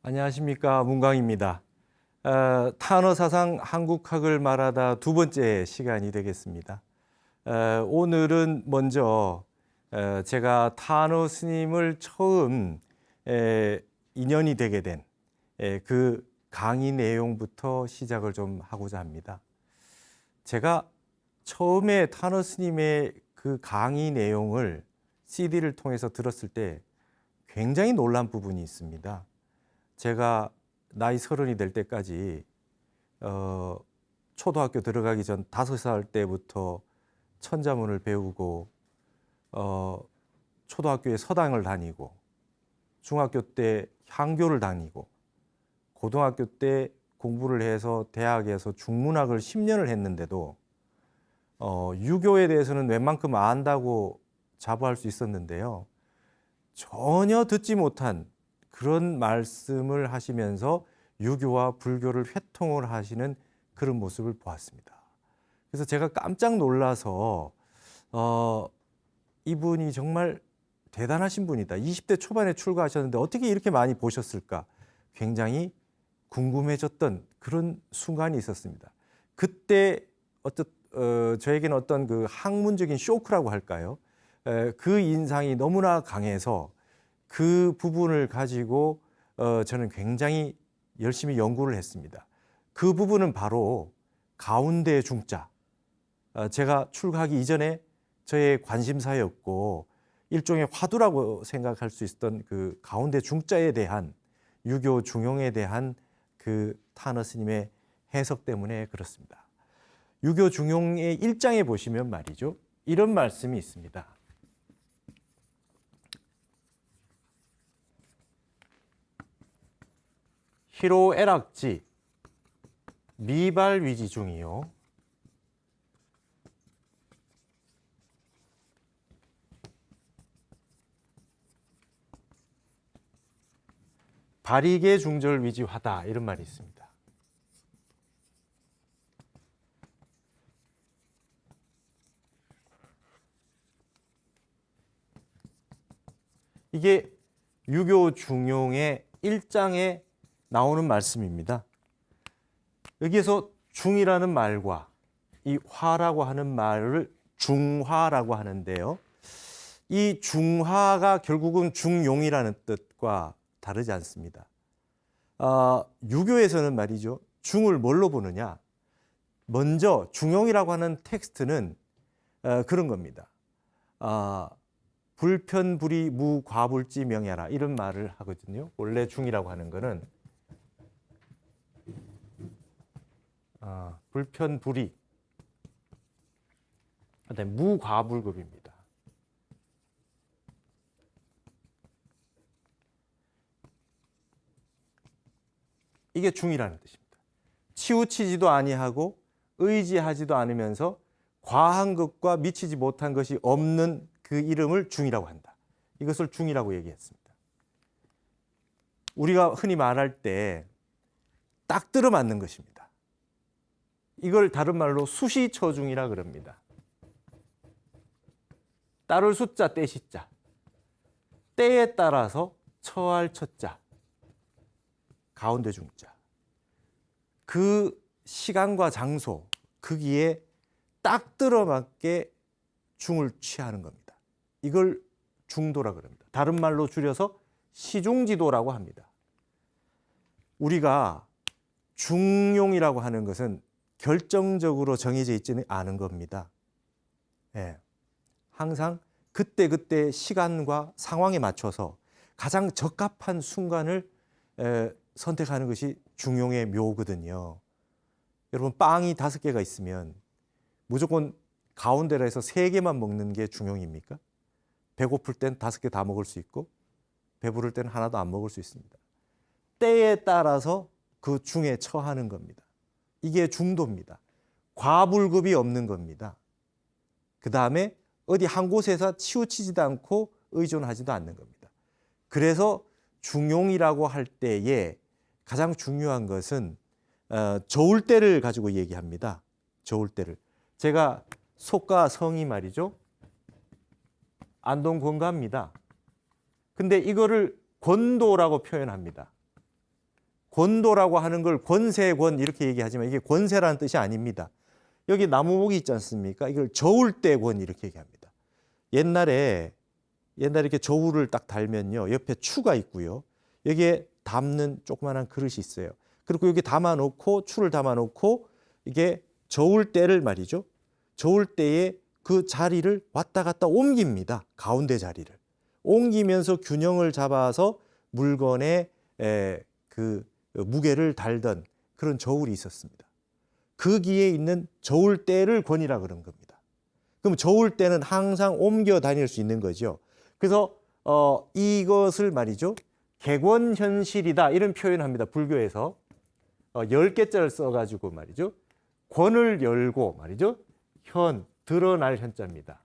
안녕하십니까, 문광입니다. 탄어사상 한국학을 말하다 두 번째 시간이 되겠습니다. 오늘은 먼저 제가 탄어 스님을 처음 인연이 되게 된 그 강의 내용부터 시작을 좀 하고자 합니다. 제가 처음에 탄어 스님의 그 강의 내용을 CD를 통해서 들었을 때 굉장히 놀란 부분이 있습니다. 제가 나이 30이 될 때까지 초등학교 들어가기 전 5살 때부터 천자문을 배우고 초등학교에 서당을 다니고 중학교 때 향교를 다니고 고등학교 때 공부를 해서 대학에서 중문학을 10년을 했는데도 유교에 대해서는 웬만큼 안다고 자부할 수 있었는데요. 전혀 듣지 못한 그런 말씀을 하시면서 유교와 불교를 회통을 하시는 그런 모습을 보았습니다. 그래서 제가 깜짝 놀라서 이분이 정말 대단하신 분이다. 20대 초반에 출가하셨는데 어떻게 이렇게 많이 보셨을까? 굉장히 궁금해졌던 그런 순간이 있었습니다. 그때 저에게는 어떤 그 학문적인 쇼크라고 할까요? 그 인상이 너무나 강해서 그 부분을 가지고 저는 굉장히 열심히 연구를 했습니다. 그 부분은 바로 가운데 중자. 제가 출가하기 이전에 저의 관심사였고 일종의 화두라고 생각할 수 있었던 그 가운데 중자에 대한 유교 중용에 대한 그 탄어 스님의 해석 때문에 그렇습니다. 유교 중용의 1장에 보시면 말이죠. 이런 말씀이 있습니다. 희로애락지 미발위지 중이요. 발이계 중절 위지화다 이런 말이 있습니다. 이게 유교 중용의 1장에 나오는 말씀입니다. 여기에서 중이라는 말과 이 화라고 하는 말을 중화라고 하는데요. 이 중화가 결국은 중용이라는 뜻과 다르지 않습니다. 유교에서는 말이죠. 중을 뭘로 보느냐? 먼저 중용이라고 하는 텍스트는 그런 겁니다. 불편불이 무과불지 명야라 이런 말을 하거든요. 원래 중이라고 하는 거는 불편불이 그다음에 무과불급입니다. 이게 중이라는 뜻입니다. 치우치지도 아니하고 의지하지도 않으면서 과한 것과 미치지 못한 것이 없는 그 이름을 중이라고 한다. 이것을 중이라고 얘기했습니다. 우리가 흔히 말할 때 딱 들어맞는 것입니다. 이걸 다른 말로 수시처중이라 그럽니다. 따를 숫자, 떼시자. 때에 따라서 처할 처자. 가운데 중자. 그 시간과 장소, 거기에 딱 들어맞게 중을 취하는 겁니다. 이걸 중도라 그럽니다. 다른 말로 줄여서 시중지도라고 합니다. 우리가 중용이라고 하는 것은 결정적으로 정해져 있지는 않은 겁니다. 예. 항상 그때그때 시간과 상황에 맞춰서 가장 적합한 순간을 선택하는 것이 중용의 묘거든요. 여러분 빵이 5개가 있으면 무조건 가운데로 해서 3개만 먹는 게 중용입니까? 배고플 땐 5개 다 먹을 수 있고 배부를 땐 하나도 안 먹을 수 있습니다. 때에 따라서 그 중에 처하는 겁니다. 이게 중도입니다. 과불급이 없는 겁니다. 그 다음에 어디 한 곳에서 치우치지도 않고 의존하지도 않는 겁니다. 그래서 중용이라고 할 때에 가장 중요한 것은 저울 때를 가지고 얘기합니다. 저울 때를. 제가 속과 성이 말이죠. 안동 권가입니다. 근데 이거를 권도라고 표현합니다. 권도라고 하는 걸 권세권 이렇게 얘기하지만 이게 권세라는 뜻이 아닙니다. 여기 나무목이 있지 않습니까? 이걸 저울대권 이렇게 얘기합니다. 옛날에 이렇게 저울을 딱 달면요. 옆에 추가 있고요. 여기에 담는 조그마한 그릇이 있어요. 그리고 여기 담아놓고 추를 담아놓고 이게 저울대를 말이죠. 저울대에 그 자리를 왔다 갔다 옮깁니다. 가운데 자리를. 옮기면서 균형을 잡아서 물건에 그 무게를 달던 그런 저울이 있었습니다. 거기에 있는 저울대를 권이라 그런 겁니다. 그럼 저울대는 항상 옮겨 다닐 수 있는 거죠. 그래서 이것을 말이죠. 객원현실이다 이런 표현을 합니다. 불교에서 10개자를 써가지고 말이죠. 권을 열고 말이죠. 현, 드러날 현자입니다.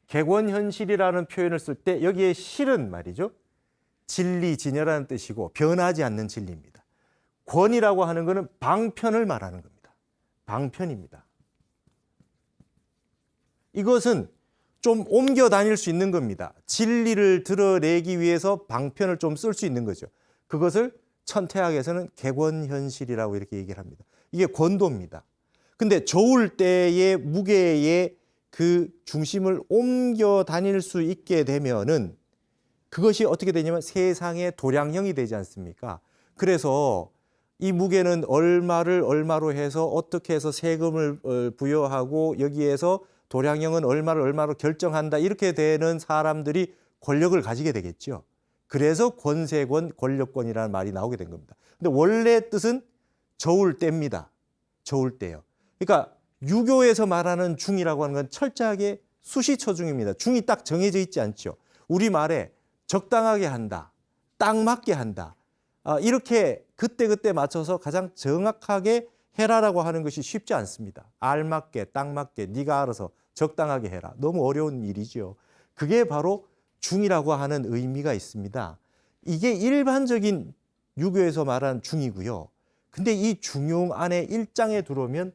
객원현실이라는 표현을 쓸 때 여기에 실은 말이죠. 진리, 진여라는 뜻이고 변하지 않는 진리입니다. 권이라고 하는 것은 방편을 말하는 겁니다. 방편입니다. 이것은 좀 옮겨 다닐 수 있는 겁니다. 진리를 드러내기 위해서 방편을 좀 쓸 수 있는 거죠. 그것을 천태학에서는 객원현실이라고 이렇게 얘기를 합니다. 이게 권도입니다. 근데 저울 때의 무게의 그 중심을 옮겨 다닐 수 있게 되면은 그것이 어떻게 되냐면 세상의 도량형이 되지 않습니까? 그래서 이 무게는 얼마를 얼마로 해서 어떻게 해서 세금을 부여하고 여기에서 도량형은 얼마를 얼마로 결정한다 이렇게 되는 사람들이 권력을 가지게 되겠죠. 그래서 권세권, 권력권이라는 말이 나오게 된 겁니다. 근데 원래 뜻은 저울대입니다. 저울대요. 그러니까 유교에서 말하는 중이라고 하는 건 철저하게 수시처중입니다. 중이 딱 정해져 있지 않죠. 우리말에 적당하게 한다, 딱 맞게 한다. 이렇게 그때그때 맞춰서 가장 정확하게 해라라고 하는 것이 쉽지 않습니다. 알맞게, 딱 맞게, 네가 알아서 적당하게 해라. 너무 어려운 일이죠. 그게 바로 중이라고 하는 의미가 있습니다. 이게 일반적인 유교에서 말하는 중이고요. 근데 이 중용 안에 1장에 들어오면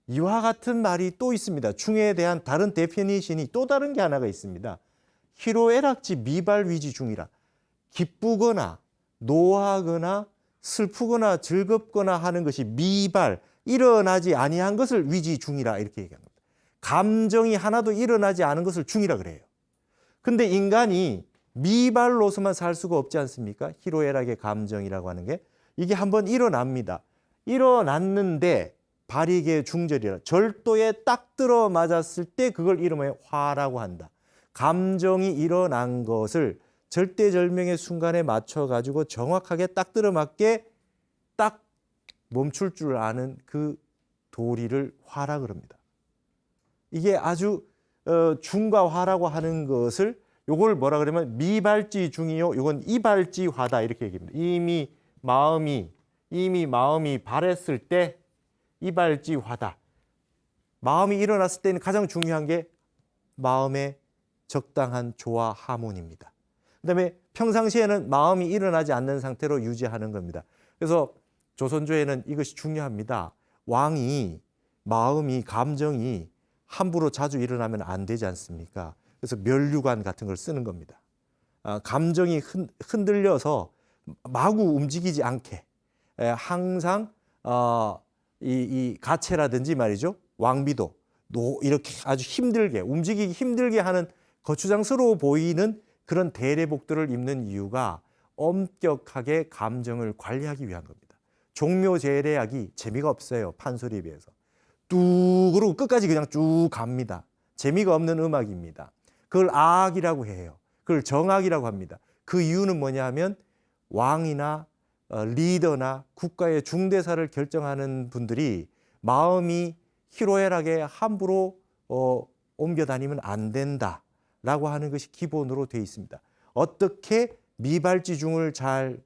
이와 같은 말이 또 있습니다. 중에 대한 다른 데피니션이 또 다른 게 하나가 있습니다. 희로애락지 미발위지 중이라. 기쁘거나 노하거나 슬프거나 즐겁거나 하는 것이 미발, 일어나지 아니한 것을 위지 중이라 이렇게 얘기합니다. 감정이 하나도 일어나지 않은 것을 중이라 그래요. 근데 인간이 미발로서만 살 수가 없지 않습니까? 희로애락의 감정이라고 하는 게 이게 한번 일어납니다. 일어났는데 발익의 중절이라 절도에 딱 들어맞았을 때 그걸 이름하여 화라고 한다. 감정이 일어난 것을 절대절명의 순간에 맞춰가지고 정확하게 딱 들어맞게 딱 멈출 줄 아는 그 도리를 화라 그럽니다. 이게 아주 중과 화라고 하는 것을 요걸 뭐라 그러면 미발지 중이요. 요건 이발지 화다 이렇게 얘기합니다. 이미 마음이 발했을 때 이발지 화다. 마음이 일어났을 때는 가장 중요한 게 마음의 적당한 조화 하모니입니다. 그다음에 평상시에는 마음이 일어나지 않는 상태로 유지하는 겁니다. 그래서 조선조에는 이것이 중요합니다. 왕이 마음이 감정이 함부로 자주 일어나면 안 되지 않습니까? 그래서 멸류관 같은 걸 쓰는 겁니다. 감정이 흔들려서 마구 움직이지 않게 항상 이 가채라든지 말이죠. 왕비도 이렇게 아주 힘들게 움직이기 힘들게 하는 거추장스러워 보이는 그런 대례복들을 입는 이유가 엄격하게 감정을 관리하기 위한 겁니다. 종묘제례악이 재미가 없어요. 판소리에 비해서. 뚝 그러고 끝까지 그냥 쭉 갑니다. 재미가 없는 음악입니다. 그걸 악이라고 해요. 그걸 정악이라고 합니다. 그 이유는 뭐냐 하면 왕이나 리더나 국가의 중대사를 결정하는 분들이 마음이 희로애락에 함부로 옮겨 다니면 안 된다라고 하는 것이 기본으로 되어 있습니다. 어떻게 미발지중을 잘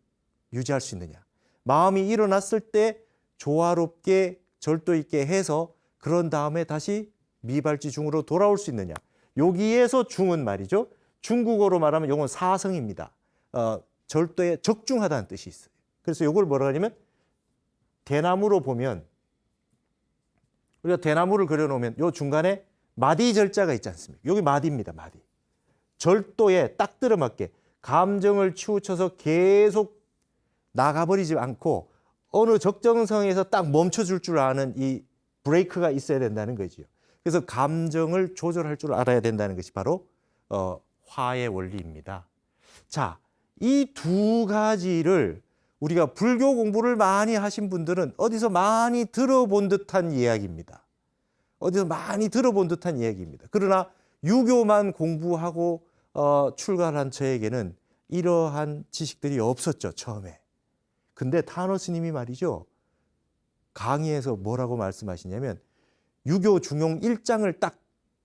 유지할 수 있느냐. 마음이 일어났을 때 조화롭게 절도 있게 해서 그런 다음에 다시 미발지중으로 돌아올 수 있느냐. 여기에서 중은 말이죠. 중국어로 말하면 이건 사성입니다. 절도에 적중하다는 뜻이 있어요. 그래서 이걸 뭐라 하냐면 대나무로 보면 우리가 대나무를 그려놓으면 요 중간에 마디 절자가 있지 않습니까? 여기 마디입니다. 마디. 절도에 딱 들어맞게 감정을 치우쳐서 계속 나가버리지 않고 어느 적정선에서 딱 멈춰줄 줄 아는 이 브레이크가 있어야 된다는 거지요. 그래서 감정을 조절할 줄 알아야 된다는 것이 바로 화의 원리입니다. 자, 이 두 가지를 우리가 불교 공부를 많이 하신 분들은 어디서 많이 들어본 듯한 이야기입니다. 어디서 많이 들어본 듯한 이야기입니다. 그러나 유교만 공부하고 출가한 저에게는 이러한 지식들이 없었죠, 처음에. 근데 타너 스님이 말이죠, 강의에서 뭐라고 말씀하시냐면 유교 중용 1장을 딱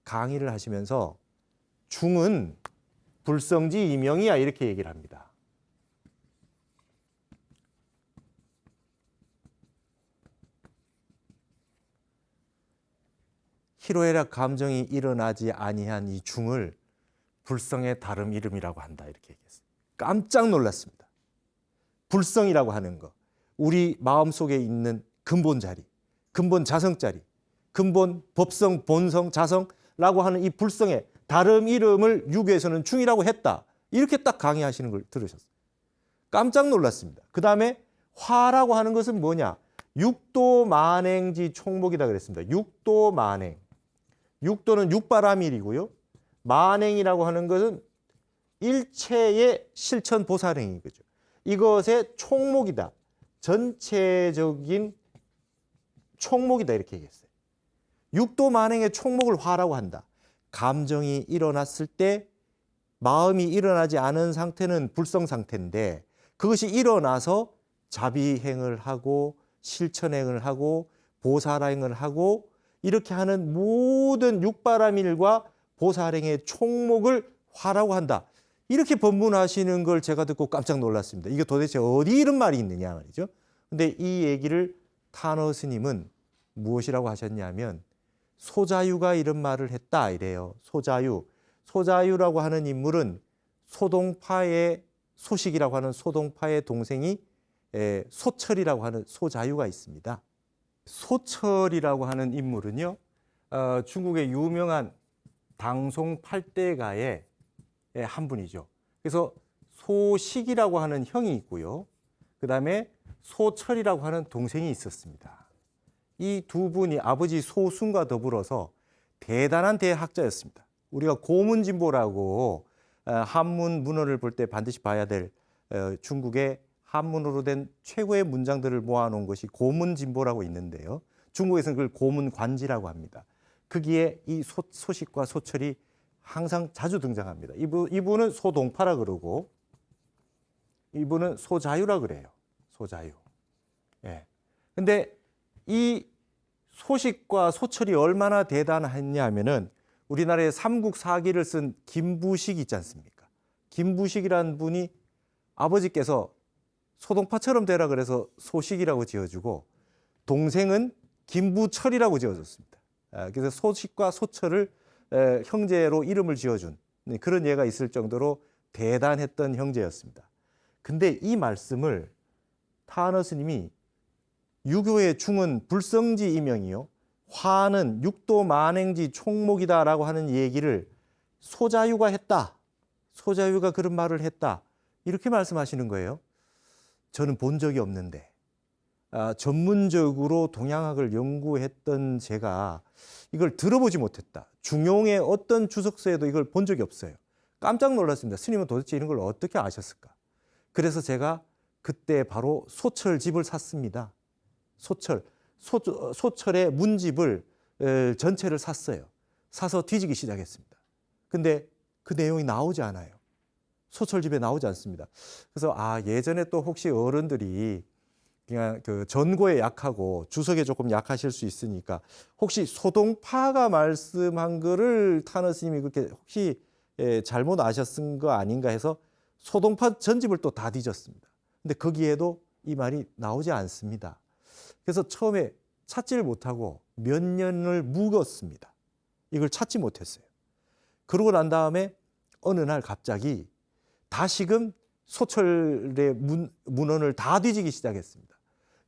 강의를 하시면서 중은 불성지 이명이야 이렇게 얘기를 합니다. 희로애락 감정이 일어나지 아니한 이 중을 불성의 다름 이름이라고 한다 이렇게 얘기했어요. 깜짝 놀랐습니다. 불성이라고 하는 거, 우리 마음속에 있는 근본 자리, 근본 자성 자리, 근본 법성, 본성, 자성라고 하는 이 불성의 다름 이름을 유교에서는 중이라고 했다. 이렇게 딱 강의하시는 걸 들으셨어요. 깜짝 놀랐습니다. 그 다음에 화라고 하는 것은 뭐냐? 육도 만행지 총목이다 그랬습니다. 육도 만행. 육도는 육바라밀이고요. 만행이라고 하는 것은 일체의 실천 보살행인 거죠. 이것의 총목이다. 전체적인 총목이다 이렇게 얘기했어요. 육도 만행의 총목을 화라고 한다. 감정이 일어났을 때 마음이 일어나지 않은 상태는 불성 상태인데 그것이 일어나서 자비행을 하고 실천행을 하고 보살행을 하고 이렇게 하는 모든 육바라밀과 보살행의 총목을 화라고 한다. 이렇게 법문하시는 걸 제가 듣고 깜짝 놀랐습니다. 이게 도대체 어디 이런 말이 있느냐 말이죠. 근데 이 얘기를 타너 스님은 무엇이라고 하셨냐면 소자유가 이런 말을 했다 이래요. 소자유. 소자유라고 하는 인물은 소동파의 소식이라고 하는 소동파의 동생이 소철이라고 하는 소자유가 있습니다. 소철이라고 하는 인물은요, 중국의 유명한 당송 8대가의 한 분이죠. 그래서 소식이라고 하는 형이 있고요. 그 다음에 소철이라고 하는 동생이 있었습니다. 이 두 분이 아버지 소순과 더불어서 대단한 대학자였습니다. 우리가 고문진보라고 한문 문헌을 볼 때 반드시 봐야 될 중국의 한문으로 된 최고의 문장들을 모아놓은 것이 고문진보라고 있는데요. 중국에서는 그걸 고문관지라고 합니다. 거기에 이 소식과 소철이 항상 자주 등장합니다. 이분은 소동파라 그러고 이분은 소자유라 그래요. 소자유. 예. 근데 이 소식과 소철이 얼마나 대단했냐면은 우리나라의 삼국사기를 쓴 김부식 있지 않습니까? 김부식이라는 분이 아버지께서 소동파처럼 되라 그래서 소식이라고 지어주고 동생은 김부철이라고 지어줬습니다. 그래서 소식과 소철을 형제로 이름을 지어준 그런 예가 있을 정도로 대단했던 형제였습니다. 근데 이 말씀을 타너 스님이 유교의 중은 불성지 이명이요 화는 육도 만행지 총목이다라고 하는 얘기를 소자유가 했다. 소자유가 그런 말을 했다. 이렇게 말씀하시는 거예요. 저는 본 적이 없는데 전문적으로 동양학을 연구했던 제가 이걸 들어보지 못했다. 중용의 어떤 주석서에도 이걸 본 적이 없어요. 깜짝 놀랐습니다. 스님은 도대체 이런 걸 어떻게 아셨을까? 그래서 제가 그때 바로 소철집을 샀습니다. 소철의 문집을 전체를 샀어요. 사서 뒤지기 시작했습니다. 근데 그 내용이 나오지 않아요. 소철집에 나오지 않습니다. 그래서 예전에 또 혹시 어른들이 그냥 그 전고에 약하고 주석에 조금 약하실 수 있으니까 혹시 소동파가 말씀한 거를 타너 스님이 그렇게 혹시 잘못 아셨은 거 아닌가 해서 소동파 전집을 또 다 뒤졌습니다. 근데 거기에도 이 말이 나오지 않습니다. 그래서 처음에 찾지를 못하고 몇 년을 묵었습니다. 이걸 찾지 못했어요. 그러고 난 다음에 어느 날 갑자기 다시금 소철의 문헌을 다 뒤지기 시작했습니다.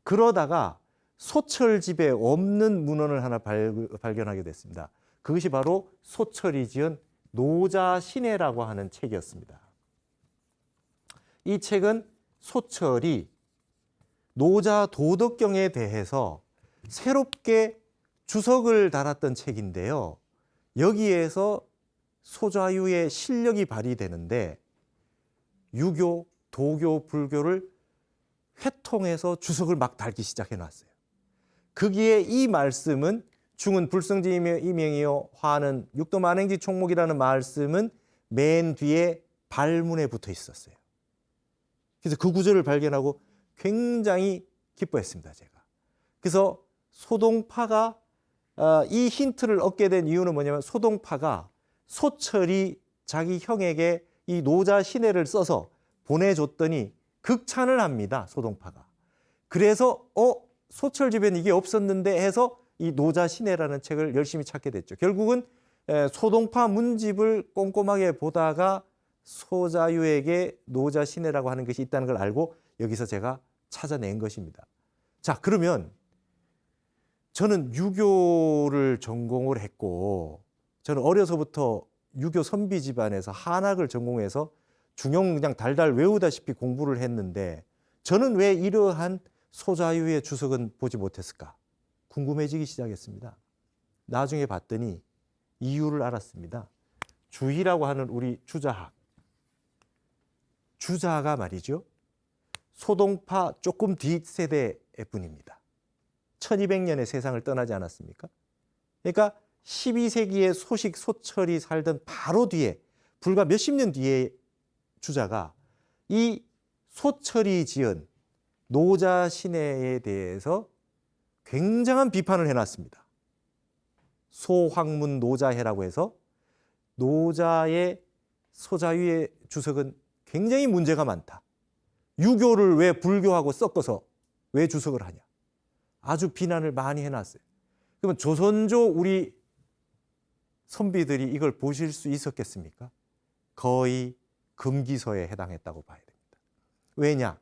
그러다가 소철집에 없는 문헌을 하나 발견하게 됐습니다. 그것이 바로 소철이 지은 노자신해라고 하는 책이었습니다. 이 책은 소철이 노자 도덕경에 대해서 새롭게 주석을 달았던 책인데요. 여기에서 소자유의 실력이 발휘되는데 유교, 도교, 불교를 회통해서 주석을 막 달기 시작해 놨어요. 거기에 이 말씀은 중은 불성지이며 이명이요 화는 육도만행지 총목이라는 말씀은 맨 뒤에 발문에 붙어 있었어요. 그래서 그 구절을 발견하고 굉장히 기뻐했습니다, 제가. 그래서 소동파가 이 힌트를 얻게 된 이유는 뭐냐면 소동파가 소철이 자기 형에게 이 노자 신해를 써서 보내줬더니 극찬을 합니다, 소동파가. 그래서 소철 집에는 이게 없었는데 해서 이 노자 신해라는 책을 열심히 찾게 됐죠. 결국은 소동파 문집을 꼼꼼하게 보다가 소자유에게 노자 신해라고 하는 것이 있다는 걸 알고 여기서 제가 찾아낸 것입니다. 자, 그러면 저는 유교를 전공을 했고 저는 어려서부터 유교 선비 집안에서 한학을 전공해서 중용 그냥 달달 외우다시피 공부를 했는데 저는 왜 이러한 소자유의 주석은 보지 못했을까? 궁금해지기 시작했습니다. 나중에 봤더니 이유를 알았습니다. 주희라고 하는 우리 주자학. 주자가 말이죠. 소동파 조금 뒷세대의 분입니다. 1200년에 세상을 떠나지 않았습니까? 그러니까 12세기에 소식 소철이 살던 바로 뒤에 불과 몇십 년 뒤에 주자가 이 소철이 지은 노자 신해에 대해서 굉장한 비판을 해놨습니다. 소황문 노자해라고 해서 노자의 소자유의 주석은 굉장히 문제가 많다. 유교를 왜 불교하고 섞어서 왜 주석을 하냐. 아주 비난을 많이 해놨어요. 그러면 조선조 우리 선비들이 이걸 보실 수 있었겠습니까? 거의 금기서에 해당했다고 봐야 됩니다. 왜냐?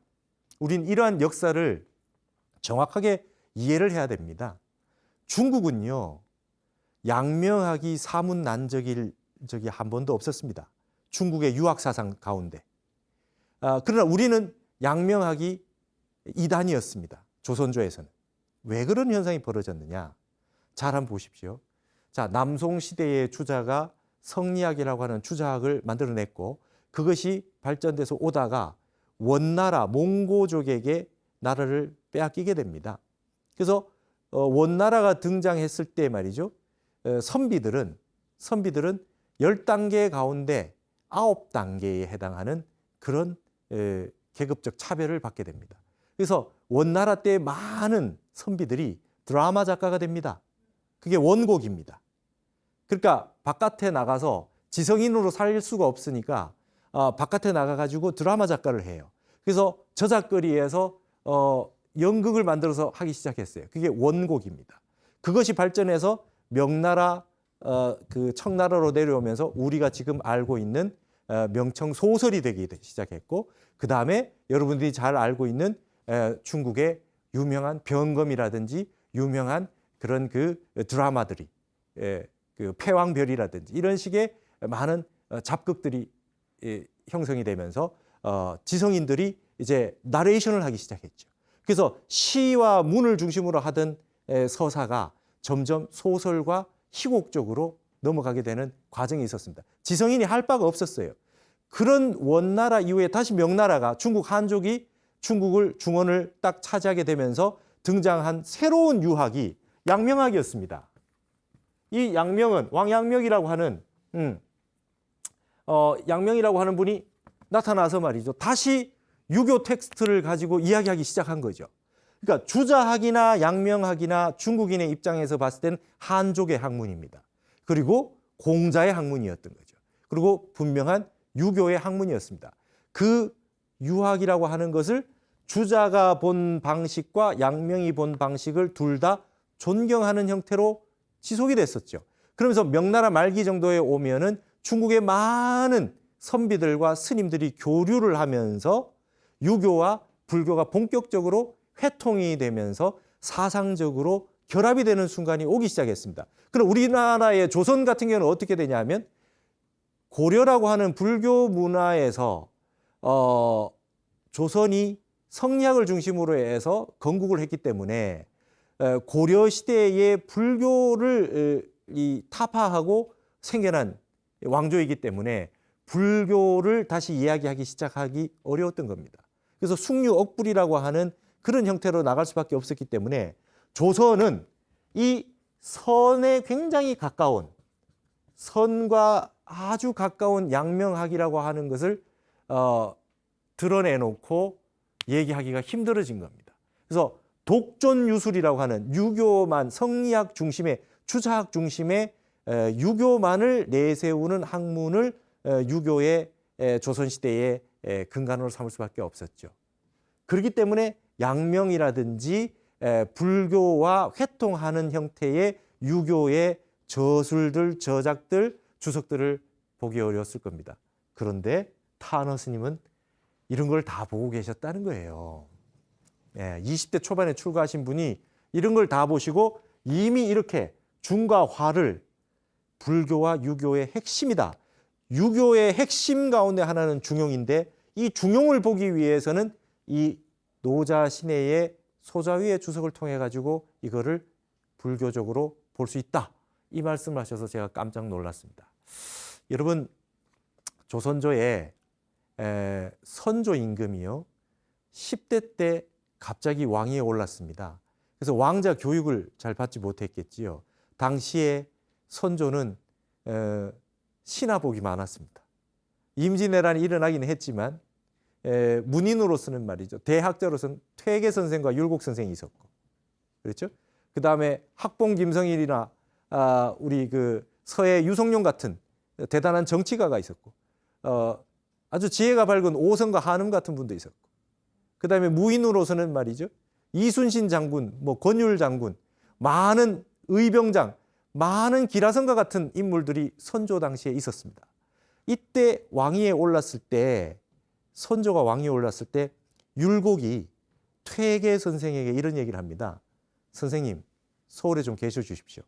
우린 이러한 역사를 정확하게 이해를 해야 됩니다. 중국은요, 양명학이 사문난적일 적이 한 번도 없었습니다. 중국의 유학 사상 가운데. 그러나 우리는 양명학이 이단이었습니다. 조선조에서는. 왜 그런 현상이 벌어졌느냐? 잘 한번 보십시오. 자, 남송 시대의 주자가 성리학이라고 하는 주자학을 만들어냈고 그것이 발전돼서 오다가 원나라 몽고족에게 나라를 빼앗기게 됩니다. 그래서 원나라가 등장했을 때 말이죠. 선비들은 10단계 가운데 9단계에 해당하는 그런 계급적 차별을 받게 됩니다. 그래서 원나라 때 많은 선비들이 드라마 작가가 됩니다. 그게 원곡입니다. 그러니까 바깥에 나가서 지성인으로 살 수가 없으니까 바깥에 나가가지고 드라마 작가를 해요. 그래서 저작거리에서 연극을 만들어서 하기 시작했어요. 그게 원곡입니다. 그것이 발전해서 명나라, 그 청나라로 내려오면서 우리가 지금 알고 있는 명청 소설이 되기 시작했고, 그 다음에 여러분들이 잘 알고 있는 중국의 유명한 병검이라든지 유명한 그런 그 드라마들이 그 패왕별이라든지 이런 식의 많은 잡극들이 형성이 되면서 지성인들이 이제 나레이션을 하기 시작했죠. 그래서 시와 문을 중심으로 하던 서사가 점점 소설과 희곡 쪽으로 넘어가게 되는 과정이 있었습니다. 지성인이 할 바가 없었어요. 그런 원나라 이후에 다시 명나라가 중국 한족이 중원을 딱 차지하게 되면서 등장한 새로운 유학이 양명학이었습니다. 이 양명은 왕양명이라고 하는 양명이라고 하는 분이 나타나서 말이죠. 다시 유교 텍스트를 가지고 이야기하기 시작한 거죠. 그러니까 주자학이나 양명학이나 중국인의 입장에서 봤을 때는 한족의 학문입니다. 그리고 공자의 학문이었던 거죠. 그리고 분명한 유교의 학문이었습니다. 그 유학이라고 하는 것을 주자가 본 방식과 양명이 본 방식을 둘 다 존경하는 형태로 지속이 됐었죠. 그러면서 명나라 말기 정도에 오면은 중국의 많은 선비들과 스님들이 교류를 하면서 유교와 불교가 본격적으로 회통이 되면서 사상적으로 결합이 되는 순간이 오기 시작했습니다. 그럼 우리나라의 조선 같은 경우는 어떻게 되냐면 고려라고 하는 불교 문화에서 조선이 성리학을 중심으로 해서 건국을 했기 때문에 고려 시대의 불교를 타파하고 생겨난 왕조이기 때문에 불교를 다시 이야기하기 시작하기 어려웠던 겁니다. 그래서 숭유억불이라고 하는 그런 형태로 나갈 수밖에 없었기 때문에 조선은 이 선에 굉장히 가까운, 선과 아주 가까운 양명학이라고 하는 것을 드러내놓고 얘기하기가 힘들어진 겁니다. 그래서 독존유술이라고 하는 유교만, 성리학 중심의, 주자학 중심의 유교만을 내세우는 학문을 유교의 조선시대의 근간으로 삼을 수밖에 없었죠. 그렇기 때문에 양명이라든지 불교와 회통하는 형태의 유교의 저술들, 저작들, 주석들을 보기 어려웠을 겁니다. 그런데 타너 스님은 이런 걸 다 보고 계셨다는 거예요. 20대 초반에 출가하신 분이 이런 걸 다 보시고 이미 이렇게 중과 화를 불교와 유교의 핵심이다. 유교의 핵심 가운데 하나는 중용인데 이 중용을 보기 위해서는 이 노자 시내의 소자위의 주석을 통해 가지고 이거를 불교적으로 볼 수 있다. 이 말씀을 하셔서 제가 깜짝 놀랐습니다. 여러분, 조선조의 선조 임금이요, 10대 때 갑자기 왕위에 올랐습니다. 그래서 왕자 교육을 잘 받지 못했겠지요. 당시에 선조는 신하복이 많았습니다. 임진왜란이 일어나긴 했지만 문인으로서는 말이죠, 대학자로서는 퇴계 선생과 율곡 선생이 있었고, 그렇죠? 그 다음에 학봉 김성일이나 우리 그 서해 유성룡 같은 대단한 정치가가 있었고, 아주 지혜가 밝은 오성과 한음 같은 분도 있었고, 그 다음에 무인으로서는 말이죠, 이순신 장군, 뭐 권율 장군, 많은 의병장, 많은 기라성과 같은 인물들이 선조 당시에 있었습니다. 이때 왕위에 올랐을 때, 선조가 왕위에 올랐을 때 율곡이 퇴계 선생에게 이런 얘기를 합니다. 선생님, 서울에 좀 계셔 주십시오.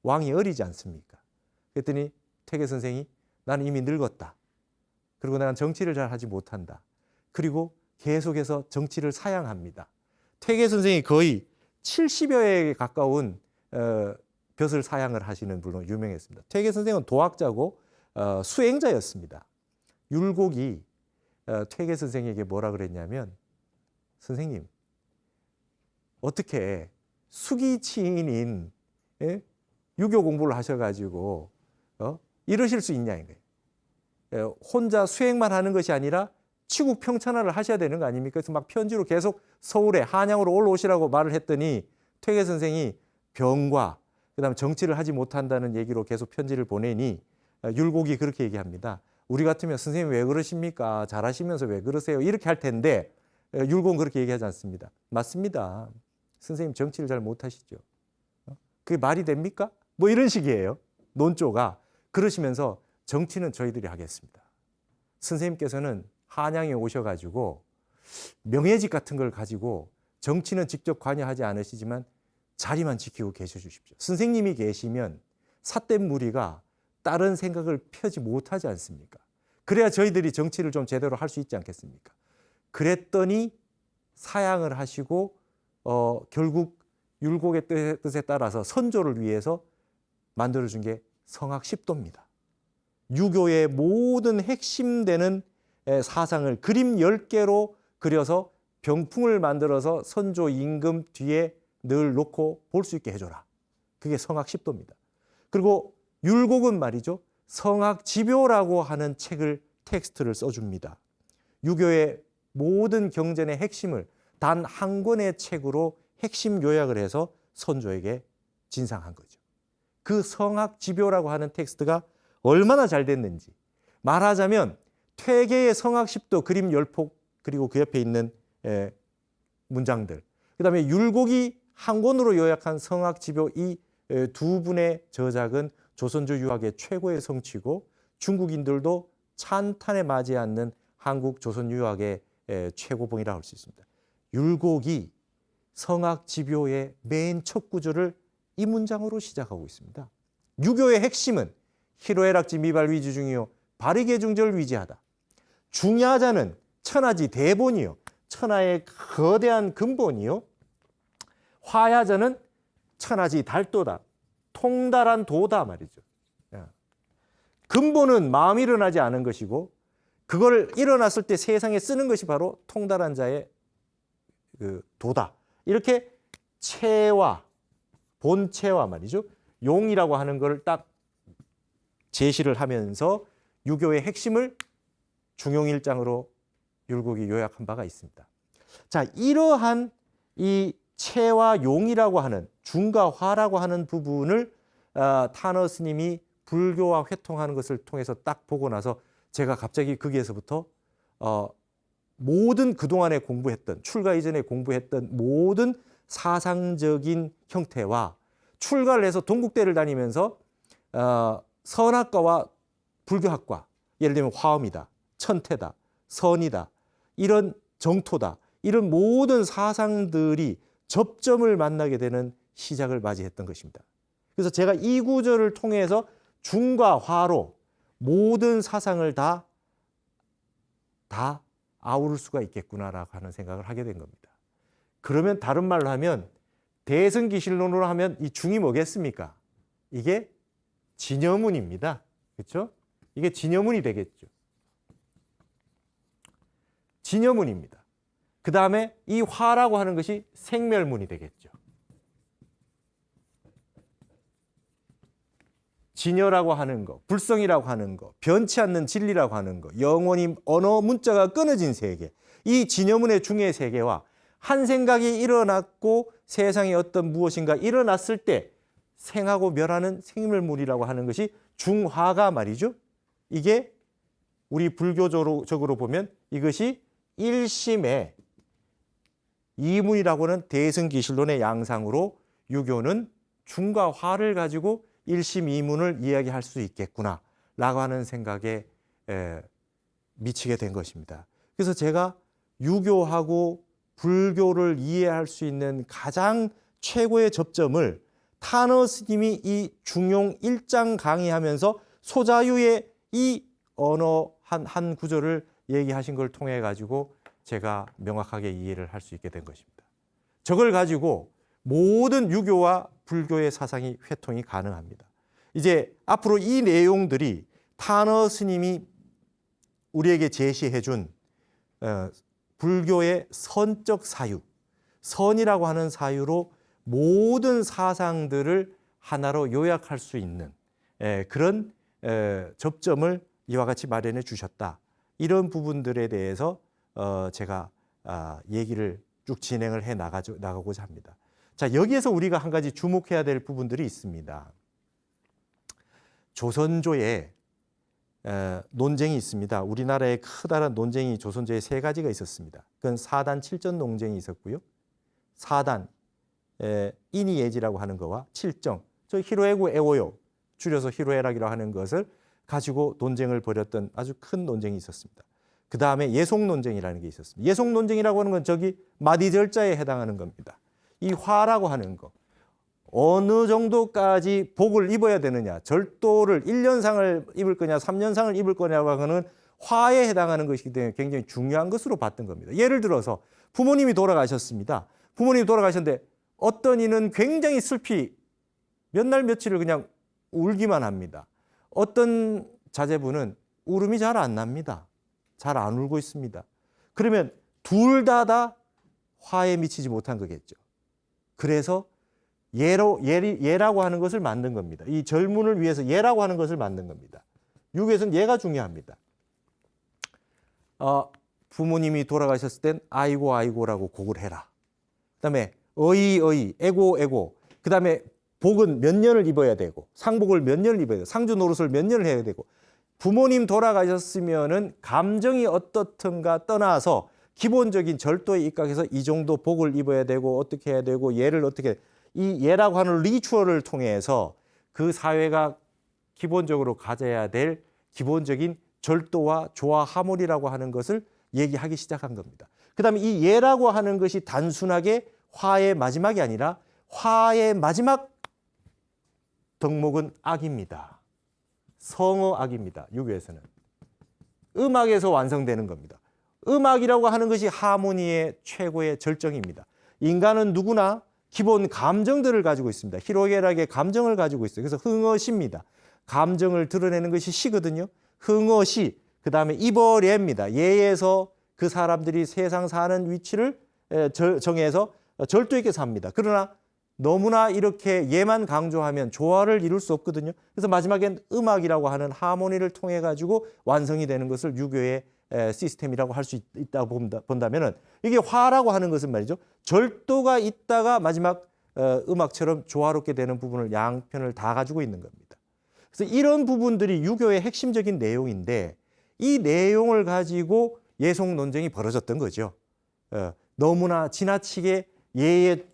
왕이 어리지 않습니까? 그랬더니 퇴계 선생이 나는 이미 늙었다. 그리고 나는 정치를 잘 하지 못한다. 그리고 계속해서 정치를 사양합니다. 퇴계 선생이 거의 70여에 가까운 벼슬 사양을 하시는 분으로 유명했습니다. 퇴계 선생은 도학자고 수행자였습니다. 율곡이 퇴계 선생에게 뭐라 그랬냐면, 선생님, 어떻게 수기치인인 유교 공부를 하셔가지고 이러실 수 있냐 이거예요. 혼자 수행만 하는 것이 아니라 치국 평천화를 하셔야 되는 거 아닙니까? 그래서 막 편지로 계속 서울에 한양으로 올라오시라고 말을 했더니 퇴계 선생이 병과 그다음에 정치를 하지 못한다는 얘기로 계속 편지를 보내니 율곡이 그렇게 얘기합니다. 우리 같으면 선생님 왜 그러십니까? 잘하시면서 왜 그러세요? 이렇게 할 텐데 율곡은 그렇게 얘기하지 않습니다. 맞습니다. 선생님 정치를 잘 못하시죠. 그게 말이 됩니까? 뭐 이런 식이에요. 논조가. 그러시면서 정치는 저희들이 하겠습니다. 선생님께서는 한양에 오셔가지고 명예직 같은 걸 가지고 정치는 직접 관여하지 않으시지만 자리만 지키고 계셔 주십시오. 선생님이 계시면 삿된 무리가 다른 생각을 펴지 못하지 않습니까? 그래야 저희들이 정치를 좀 제대로 할 수 있지 않겠습니까? 그랬더니 사양을 하시고 결국 율곡의 뜻에 따라서 선조를 위해서 만들어준 게 성학 10도입니다. 유교의 모든 핵심되는 사상을 그림 10개로 그려서 병풍을 만들어서 선조 임금 뒤에 늘 놓고 볼 수 있게 해줘라. 그게 성학 10도입니다. 그리고 율곡은 말이죠, 성학지묘라고 하는 책을, 텍스트를 써줍니다. 유교의 모든 경전의 핵심을 단 한 권의 책으로 핵심 요약을 해서 선조에게 진상한 거죠. 그 성학지묘라고 하는 텍스트가 얼마나 잘 됐는지, 말하자면 퇴계의 성학 10도 그림 10폭, 그리고 그 옆에 있는 문장들, 그 다음에 율곡이 한 권으로 요약한 성학지묘, 이 두 분의 저작은 조선조 유학의 최고의 성취고 중국인들도 찬탄에 맞지 않는 한국 조선 유학의 최고봉이라고 할 수 있습니다. 율곡이 성학지묘의 맨 첫 구절을 이 문장으로 시작하고 있습니다. 유교의 핵심은 희로애락지 미발 위주 중이요 바르게 중절 위지하다. 중야자는 천하지 대본이요 천하의 거대한 근본이요. 화야전은 천하지 달도다. 통달한 도다 말이죠. 근본은 마음이 일어나지 않은 것이고 그걸 일어났을 때 세상에 쓰는 것이 바로 통달한 자의 그 도다. 이렇게 체와 본체와 말이죠. 용이라고 하는 것을 딱 제시를 하면서 유교의 핵심을 중용일장으로 율곡이 요약한 바가 있습니다. 자, 이러한 이 체와 용이라고 하는 중과 화라고 하는 부분을 타너 스님이 불교와 회통하는 것을 통해서 딱 보고 나서 제가 갑자기 거기에서부터 모든 그동안에 공부했던 출가 이전에 공부했던 모든 사상적인 형태와 출가를 해서 동국대를 다니면서 선학과와 불교학과 예를 들면 화엄이다, 천태다, 선이다 이런 정토다 이런 모든 사상들이 접점을 만나게 되는 시작을 맞이했던 것입니다. 그래서 제가 이 구절을 통해서 중과 화로 모든 사상을 다 아우를 수가 있겠구나라고 하는 생각을 하게 된 겁니다. 그러면 다른 말로 하면 대승기실론으로 하면 이 중이 뭐겠습니까? 이게 진여문입니다. 그렇죠? 이게 진여문이 되겠죠. 진여문입니다. 그 다음에 이 화라고 하는 것이 생멸문이 되겠죠. 진여라고 하는 거, 불성이라고 하는 거, 변치 않는 진리라고 하는 거, 영원히 언어 문자가 끊어진 세계, 이 진여문의 중의 세계와 한 생각이 일어났고 세상에 어떤 무엇인가 일어났을 때 생하고 멸하는 생멸문이라고 하는 것이 중화가 말이죠. 이게 우리 불교적으로 보면 이것이 일심의 이문이라고 하는 대승기실론의 양상으로 유교는 중과 화를 가지고 일심 이문을 이야기할 수 있겠구나 라고 하는 생각에 미치게 된 것입니다. 그래서 제가 유교하고 불교를 이해할 수 있는 가장 최고의 접점을 타너 스님이 이 중용 1장 강의하면서 소자유의 이 언어 한 구절을 얘기하신 걸 통해 가지고 제가 명확하게 이해를 할 수 있게 된 것입니다. 저걸 가지고 모든 유교와 불교의 사상이 회통이 가능합니다. 이제 앞으로 이 내용들이 타너 스님이 우리에게 제시해 준 불교의 선적 사유, 선이라고 하는 사유로 모든 사상들을 하나로 요약할 수 있는 그런 접점을 이와 같이 마련해 주셨다. 이런 부분들에 대해서 제가 얘기를 쭉 진행을 해 나가고자 합니다. 자, 여기에서 우리가 한 가지 주목해야 될 부분들이 있습니다. 조선조에 논쟁이 있습니다. 우리나라에 커다란 논쟁이 조선조에 세 가지가 있었습니다. 그건 사단 칠전 논쟁이 있었고요. 사단 인이예지라고 하는 거와 칠정, 저 히로에구 에오요 줄여서 히로에락이라고 하는 것을 가지고 논쟁을 벌였던 아주 큰 논쟁이 있었습니다. 그 다음에 예속 논쟁이라는 게 있었습니다. 예속 논쟁이라고 하는 건 저기 마디절자에 해당하는 겁니다. 이 화라고 하는 거. 어느 정도까지 복을 입어야 되느냐. 절도를 1년상을 입을 거냐 3년상을 입을 거냐고 하는 화에 해당하는 것이기 때문에 굉장히 중요한 것으로 봤던 겁니다. 예를 들어서 부모님이 돌아가셨습니다. 부모님이 돌아가셨는데 어떤 이는 굉장히 슬피 몇 날 며칠을 그냥 울기만 합니다. 어떤 자제분은 울음이 잘 안 납니다. 잘 안 울고 있습니다. 그러면 둘 다 화에 미치지 못한 거겠죠. 그래서 예라고 하는 것을 만든 겁니다. 이 절문을 위해서 예라고 하는 것을 만든 겁니다. 유교에서는 예가 중요합니다. 부모님이 돌아가셨을 땐 아이고 아이고라고 곡을 해라. 그다음에 어이 애고 그다음에 복은 몇 년을 입어야 되고 상복을 몇 년을 입어야 되고 상주 노릇을 몇 년을 해야 되고 부모님 돌아가셨으면은 감정이 어떻든가 떠나서 기본적인 절도에 입각해서 이 정도 복을 입어야 되고 어떻게 해야 되고 예를 어떻게 이 예라고 하는 리추얼을 통해서 그 사회가 기본적으로 가져야 될 기본적인 절도와 조화 하모니라고 하는 것을 얘기하기 시작한 겁니다. 그다음에 이 예라고 하는 것이 단순하게 화의 마지막이 아니라 화의 마지막 덕목은 악입니다. 성어 악입니다. 유교에서는. 음악에서 완성되는 겁니다. 음악이라고 하는 것이 하모니의 최고의 절정입니다. 인간은 누구나 기본 감정들을 가지고 있습니다. 희로애락의 감정을 가지고 있어요. 그래서 흥어시입니다. 감정을 드러내는 것이 시거든요. 흥어시, 그 다음에 이벌예입니다. 예에서 그 사람들이 세상 사는 위치를 정해서 절도 있게 삽니다. 그러나 너무나 이렇게 예만 강조하면 조화를 이룰 수 없거든요. 그래서 마지막엔 음악이라고 하는 하모니를 통해 가지고 완성이 되는 것을 유교의 시스템이라고 할 수 있다고 본다면은, 이게 화라고 하는 것은 말이죠, 절도가 있다가 마지막 음악처럼 조화롭게 되는 부분을 양편을 다 가지고 있는 겁니다. 그래서 이런 부분들이 유교의 핵심적인 내용인데, 이 내용을 가지고 예속 논쟁이 벌어졌던 거죠. 너무나 지나치게 예에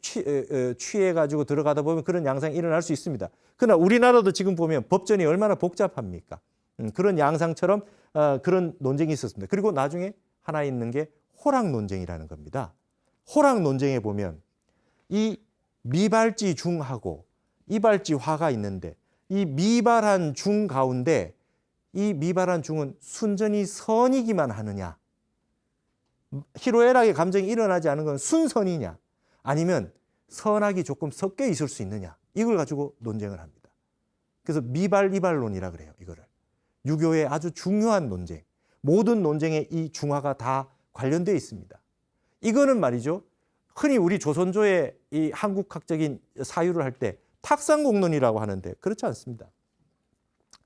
취해 가지고 들어가다 보면 그런 양상이 일어날 수 있습니다. 그러나 우리나라도 지금 보면 법전이 얼마나 복잡합니까? 그런 양상처럼 그런 논쟁이 있었습니다. 그리고 나중에 하나 있는 게 호락 논쟁이라는 겁니다. 호락 논쟁에 보면 이 미발지 중하고 이발지 화가 있는데, 이 미발한 중 가운데 이 미발한 중은 순전히 선이기만 하느냐, 희로애락의 감정이 일어나지 않은 건 순선이냐, 아니면 선악이 조금 섞여 있을 수 있느냐, 이걸 가지고 논쟁을 합니다. 그래서 미발-이발론이라 그래요. 이거를 유교의 아주 중요한 논쟁, 모든 논쟁에 이 중화가 다 관련되어 있습니다. 이거는 말이죠, 흔히 우리 조선조의 이 한국학적인 사유를 할 때 탁상공론이라고 하는데, 그렇지 않습니다.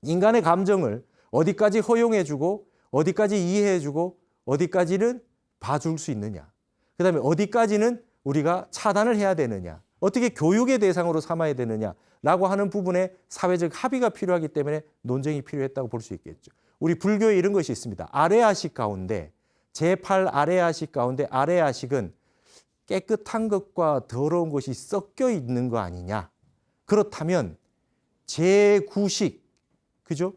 인간의 감정을 어디까지 허용해주고 어디까지 이해해주고 어디까지는 봐줄 수 있느냐, 그 다음에 어디까지는 우리가 차단을 해야 되느냐, 어떻게 교육의 대상으로 삼아야 되느냐라고 하는 부분에 사회적 합의가 필요하기 때문에 논쟁이 필요했다고 볼 수 있겠죠. 우리 불교에 이런 것이 있습니다. 아레아식 가운데, 제8 아레아식 가운데 아레아식은 깨끗한 것과 더러운 것이 섞여 있는 거 아니냐. 그렇다면 제9식, 그죠?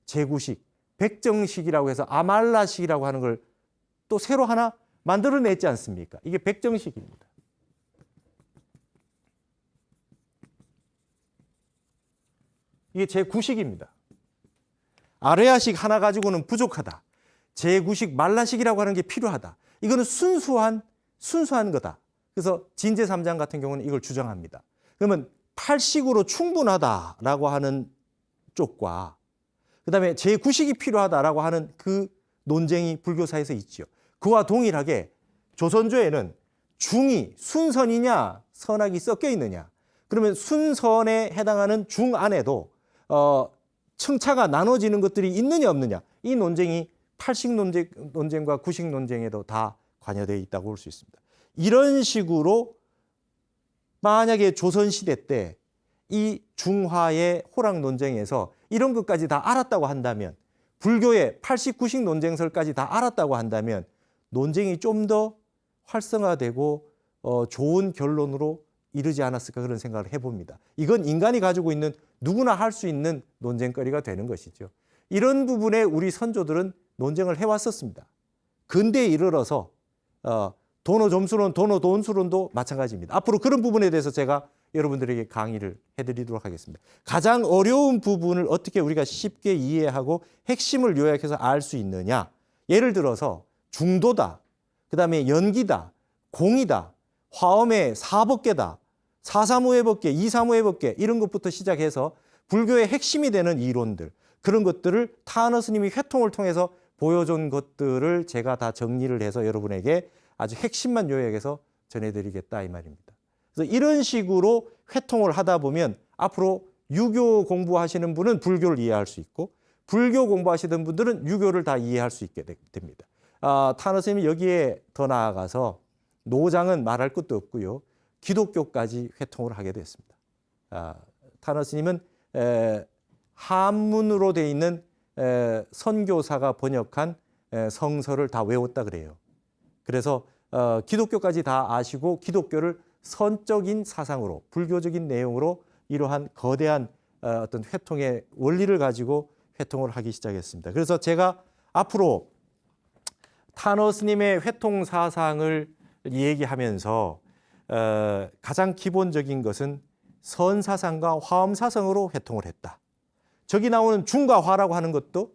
제9식, 백정식이라고 해서 아말라식이라고 하는 걸 또 새로 하나 만들어냈지 않습니까? 이게 백정식입니다. 이게 제9식입니다. 아레아식 하나 가지고는 부족하다. 제9식 말라식이라고 하는 게 필요하다. 이거는 순수한 거다. 그래서 진제 3장 같은 경우는 이걸 주장합니다. 그러면 8식으로 충분하다라고 하는 쪽과 그다음에 제9식이 필요하다라고 하는 그 논쟁이 불교사에서 있죠. 그와 동일하게 조선조에는 중이 순선이냐 선악이 섞여 있느냐, 그러면 순선에 해당하는 중 안에도 층차가 나눠지는 것들이 있느냐 없느냐, 이 논쟁이 8식 논쟁과 9식 논쟁에도 다 관여되어 있다고 볼 수 있습니다. 이런 식으로 만약에 조선시대 때 이 중화의 호락 논쟁에서 이런 것까지 다 알았다고 한다면, 불교의 8식, 9식 논쟁설까지 다 알았다고 한다면 논쟁이 좀 더 활성화되고 좋은 결론으로 이르지 않았을까, 그런 생각을 해봅니다. 이건 인간이 가지고 있는 누구나 할 수 있는 논쟁거리가 되는 것이죠. 이런 부분에 우리 선조들은 논쟁을 해왔었습니다. 근대에 이르러서 도노점수론, 도노돈수론도 마찬가지입니다. 앞으로 그런 부분에 대해서 제가 여러분들에게 강의를 해드리도록 하겠습니다. 가장 어려운 부분을 어떻게 우리가 쉽게 이해하고 핵심을 요약해서 알 수 있느냐. 예를 들어서 중도다, 그 다음에 연기다, 공이다, 화엄의 사법계다, 사사무예법계, 이사무예법계, 이런 것부터 시작해서 불교의 핵심이 되는 이론들, 그런 것들을 타너 스님이 회통을 통해서 보여준 것들을 제가 다 정리를 해서 여러분에게 아주 핵심만 요약해서 전해드리겠다, 이 말입니다. 그래서 이런 식으로 회통을 하다 보면 앞으로 유교 공부하시는 분은 불교를 이해할 수 있고, 불교 공부하시던 분들은 유교를 다 이해할 수 있게 됩니다. 타너 스님이 여기에 더 나아가서 노장은 말할 것도 없고요, 기독교까지 회통을 하게 됐습니다. 타너 스님은 한문으로 되어 있는 선교사가 번역한 성서를 다 외웠다 그래요. 그래서 기독교까지 다 아시고 기독교를 선적인 사상으로, 불교적인 내용으로 이러한 거대한 어떤 회통의 원리를 가지고 회통을 하기 시작했습니다. 그래서 제가 앞으로 타너 스님의 회통 사상을 얘기하면서 가장 기본적인 것은 선사상과 화엄사상으로 회통을 했다. 저기 나오는 중과 화라고 하는 것도,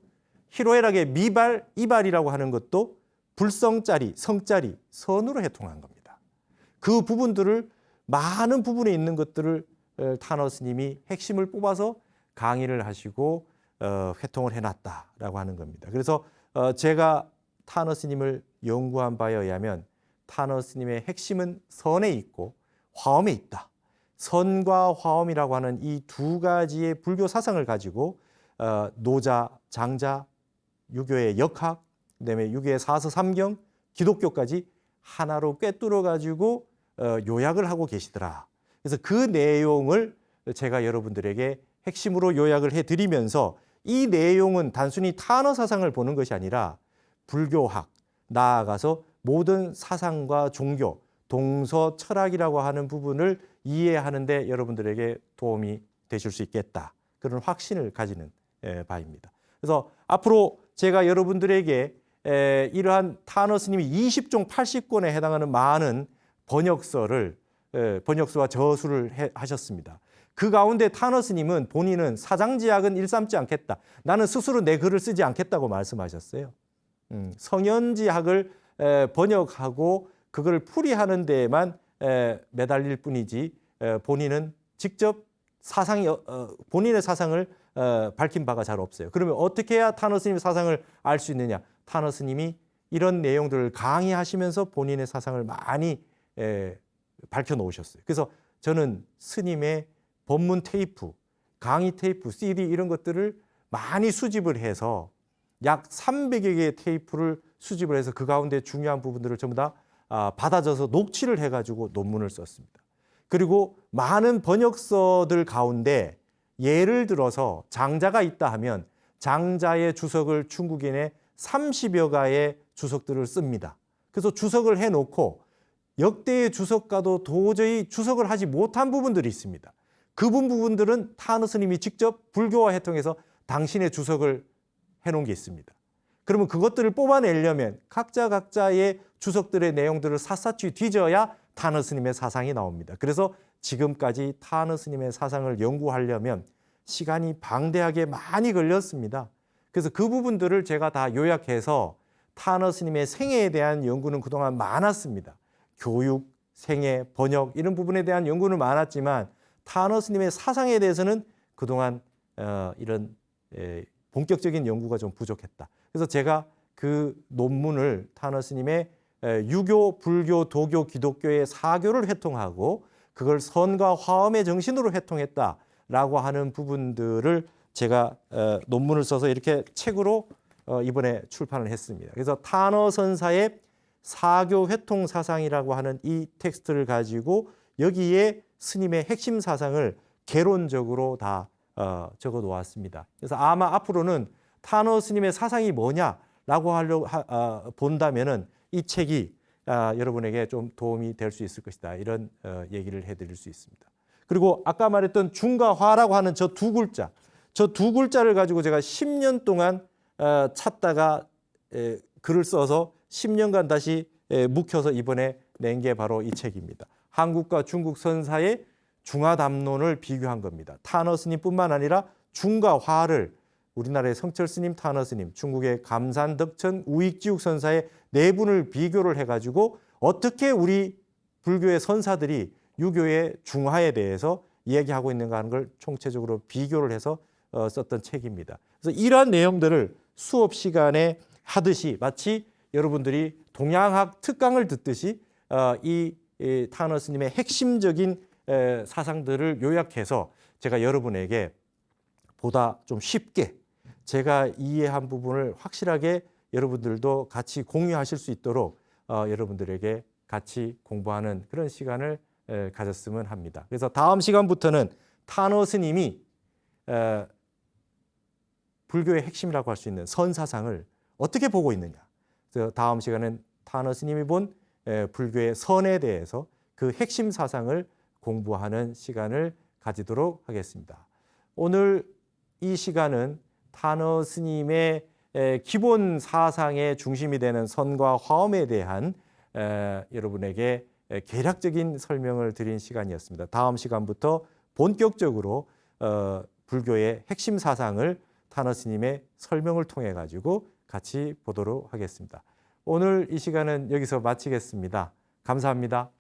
희로애락의 미발, 이발이라고 하는 것도 불성자리, 성자리, 선으로 해통한 겁니다. 그 부분들을 많은 부분에 있는 것들을 타너 스님이 핵심을 뽑아서 강의를 하시고 회통을 해놨다라고 하는 겁니다. 그래서 제가 타너 스님을 연구한 바에 의하면 타너 스님의 핵심은 선에 있고 화엄에 있다. 선과 화엄이라고 하는 이 두 가지의 불교 사상을 가지고 노자, 장자, 유교의 역학, 그다음에 유교의 사서삼경, 기독교까지 하나로 꿰뚫어 가지고 요약을 하고 계시더라. 그래서 그 내용을 제가 여러분들에게 핵심으로 요약을 해드리면서 이 내용은 단순히 타너 사상을 보는 것이 아니라 불교학, 나아가서 모든 사상과 종교, 동서 철학이라고 하는 부분을 이해하는 데 여러분들에게 도움이 되실 수 있겠다. 그런 확신을 가지는 바입니다. 그래서 앞으로 제가 여러분들에게 이러한 타너 스님이 20종 80권에 해당하는 많은 번역서와 저술을 하셨습니다. 그 가운데 타너 스님은 본인은 사장지약은 일삼지 않겠다. 나는 스스로 내 글을 쓰지 않겠다고 말씀하셨어요. 성현지학을 번역하고 그걸 풀이하는 데에만 매달릴 뿐이지 본인은 직접 본인의 사상을 밝힌 바가 잘 없어요. 그러면 어떻게 해야 타너 스님의 사상을 알 수 있느냐? 타너 스님이 이런 내용들을 강의하시면서 본인의 사상을 많이 밝혀놓으셨어요. 그래서 저는 스님의 법문 테이프, 강의 테이프, CD 이런 것들을 많이 수집을 해서 약 300여 개의 테이프를 수집을 해서 그 가운데 중요한 부분들을 전부 다 받아져서 녹취를 해가지고 논문을 썼습니다. 그리고 많은 번역서들 가운데 예를 들어서 장자가 있다 하면 장자의 주석을 중국인의 30여 가의 주석들을 씁니다. 그래서 주석을 해놓고 역대의 주석가도 도저히 주석을 하지 못한 부분들이 있습니다. 그 부분들은 타너 스님이 직접 불교와 해통해서 당신의 주석을 해놓은 게 있습니다. 그러면 그것들을 뽑아내려면 각자의 주석들의 내용들을 샅샅이 뒤져야 타너 스님의 사상이 나옵니다. 그래서 지금까지 타너 스님의 사상을 연구하려면 시간이 방대하게 많이 걸렸습니다. 그래서 그 부분들을 제가 다 요약해서 타너 스님의 생애에 대한 연구는 그동안 많았습니다. 교육, 생애, 번역 이런 부분에 대한 연구는 많았지만 타너 스님의 사상에 대해서는 그동안 이런 본격적인 연구가 좀 부족했다. 그래서 제가 그 논문을 타너 스님의 유교, 불교, 도교, 기독교의 사교를 회통하고 그걸 선과 화엄의 정신으로 회통했다라고 하는 부분들을 제가 논문을 써서 이렇게 책으로 이번에 출판을 했습니다. 그래서 타너 선사의 사교 회통 사상이라고 하는 이 텍스트를 가지고 여기에 스님의 핵심 사상을 개론적으로 다 적어 놓았습니다. 그래서 아마 앞으로는 타너 스님의 사상이 뭐냐라고 본다면은 이 책이 여러분에게 좀 도움이 될 수 있을 것이다. 이런 얘기를 해드릴 수 있습니다. 그리고 아까 말했던 중과 화라고 하는 저 두 글자를 가지고 제가 10년 동안 찾다가 글을 써서 10년간 다시 묵혀서 이번에 낸 게 바로 이 책입니다. 한국과 중국 선사의 중화담론을 비교한 겁니다. 타너 스님뿐만 아니라 중과 화를 우리나라의 성철 스님, 타너 스님, 중국의 감산, 덕천, 우익지육 선사의 네 분을 비교를 해가지고 어떻게 우리 불교의 선사들이 유교의 중화에 대해서 이야기하고 있는가 하는 걸 총체적으로 비교를 해서 썼던 책입니다. 그래서 이러한 내용들을 수업 시간에 하듯이 마치 여러분들이 동양학 특강을 듣듯이 이 타너 스님의 핵심적인 사상들을 요약해서 제가 여러분에게 보다 좀 쉽게 제가 이해한 부분을 확실하게 여러분들도 같이 공유하실 수 있도록 여러분들에게 같이 공부하는 그런 시간을 가졌으면 합니다. 그래서 다음 시간부터는 타너 스님이 불교의 핵심이라고 할 수 있는 선사상을 어떻게 보고 있느냐. 그래서 다음 시간은 타너 스님이 본 불교의 선에 대해서 그 핵심 사상을 공부하는 시간을 가지도록 하겠습니다. 오늘 이 시간은 타너 스님의 기본 사상의 중심이 되는 선과 화엄에 대한 여러분에게 개략적인 설명을 드린 시간이었습니다. 다음 시간부터 본격적으로 불교의 핵심 사상을 타너 스님의 설명을 통해 가지고 같이 보도록 하겠습니다. 오늘 이 시간은 여기서 마치겠습니다. 감사합니다.